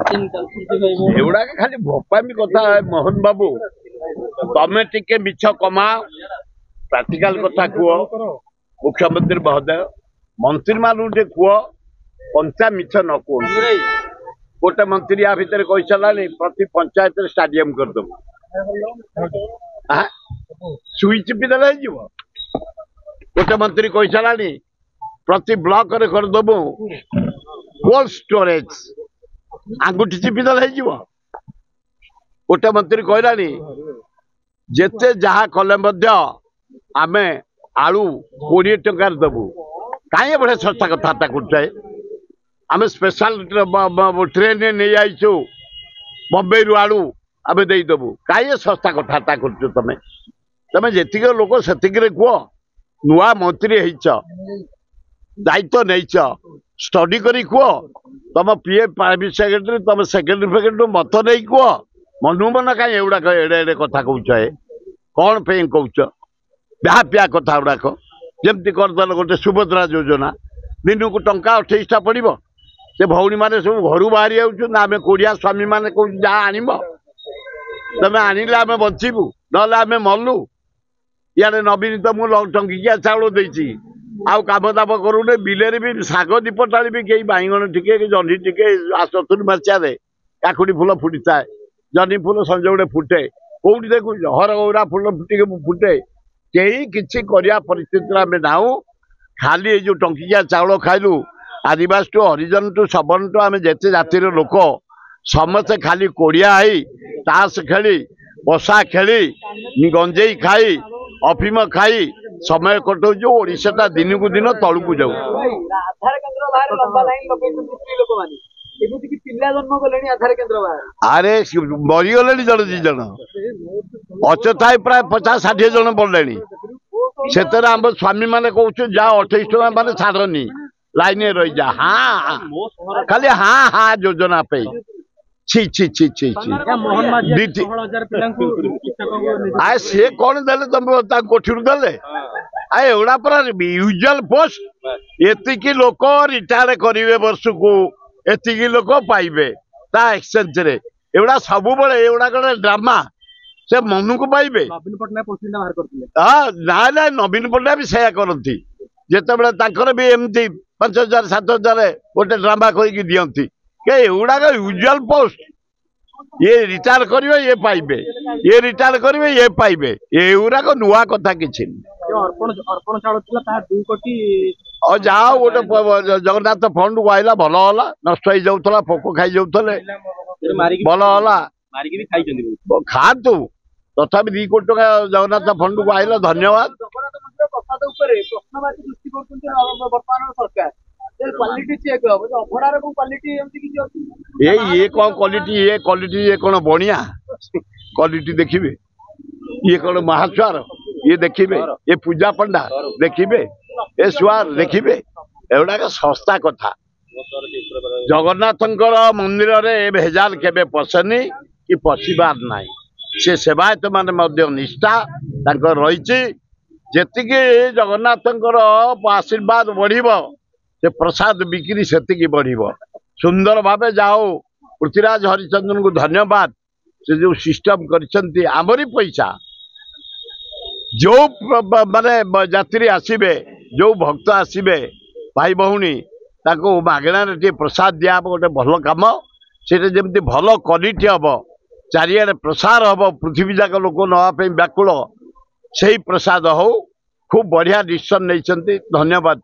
एवढा खाली भोपामी कथा मोहन बाबू तमें टिके मिछ कमा प्राक्टिकल कथा कह मुख्यमंत्री महोदय मंत्री मान कह पंचा मिछ न कह गोटे मंत्री या भितर कही सारा प्रति पंचायत स्टाडियम करदेव सुई चिपी देले गोटे मंत्री कही सारा प्रति ब्लॉक रे करदेव कोल्ड स्टोरेज आंगुठी चिपी देले गोटे मंत्री कहला जेते जहा कले आमे आलू 20 टंकार देबू कहीं बड़े सस्ता कथा कर आम स्पेशल ट्रेन नहीं आईचु बम्बई रु आलू आम देदेबू कहीं सस्ता कथा कर तमें तमें जी लोक से कह नुआ मंत्री दायित्व नहीं स्टडी करी कह तुम पीए प्राइवेट सेक्रेटरी तुम सेक्रेटरी फेक्रेटरी मत नहीं कह मनु मन कहीं एवुड़ा एड़े एड़े कथा कह कौन पे कौच ब्याह पिया कथा गुड़ाक जमती करदे गोटे सुभद्रा योजना दिन को टंका 28टा पड़ो से भौणी मैंने सब घर बाहरी आम कोड़िया स्वामी मैंने कौन जहाँ आनब तमें आनिले आम बचबू ना आम मलु इे नवीन तो मुझे टंकिया चाउल देती आउ काम दाम करूने बिलरे भी शाग दीपटाड़ी भी कई बैगण टिके जह्नी टिके चतुर्थ मासिया काकुड़ी फूल फुटी थाए जह्नी फूल संज गोटे फुटे कौटी देखु हरगौरा फूल फुटे कई किसी करिया परिस्थिति आम नाऊ खाली ये जो टंकिया चाउल खाइलु आदिवासी टू हरिजन टू सबन टू आम जिते जातिर लोक समस्ते खाली कोड़िया ताश खेली बसा खेली गंजेई खाई अफिम खाई समय कटौ ओडिशा दिन को दिन तलू को जाऊ अरे मरीगले जन दी जन अचथा प्राय 50-60 जन पड़े से आम स्वामी मैंने कौन जा 28 टका मैंने छाड़नी लाइन रही जा हाँ खाली हाँ हाँ योजना पे छी छी छी छी छी आए से कौन देले तुम कोठी देले आए एवड़ा पर यूजुअल पोस्ट एतिकी लोक रिटायर करेंगे वर्ष को एतिकी लोक पाइबे ता एक्सचेंज रे एवड़ा सब बड़े एवड़ा गले ड्रामा से मनु को पाइबे हाँ ना नवीन पट्टनायक भी सैया करती जिते भी एमती 5,000-7,000 गोटे ड्रामा करके दिखती एवुड़ाक यूजुअल पोस्ट ये रिटायर करेंगे ये पाइबे ये रिटायर करेंगे ये पाइबे एवुड़ाक नुआ कथा किसी और जाओ गोटे जगन्नाथ फंड को आईला भल है नष्ट हो जाऊला पोक खाई जाऊे भल है खातु तथापि 2 कोटी टका जगन्नाथ फंड को आईला धन्यवाद ये कौन क्वालिटी ये कौन बढ़िया क्वालिटी देखिए ये कौन महास्वार ये देखिए ये पूजा पंडा देखिए ये स्वार देखिए एगुड़ा सस्ता कथा जगन्नाथ मंदिर रे भेजाल केबे पसनी कि पशिबार ना से सेवायत माने निष्ठा रही जेतिकी जगन्नाथ आशीर्वाद बढ़ से प्रसाद बिक्री से बढ़ सुंदर भावे जाओ पृथ्वीराज हरिचंद्रन को धन्यवाद से जो सिस्टम करछंती आमरी पैसा जो माने यात्री आसीबे जो भक्त आसीबे भाई भौणी ताको मागणार टे प्रसाद दिया गोटे भल कम से जमी भल क्वालिटी हम चारिआडे प्रसार हम पृथ्वी जाक लोक नापी व्याकुल से प्रसाद हो खूब बढ़िया डिसीजन नहीं धन्यवाद।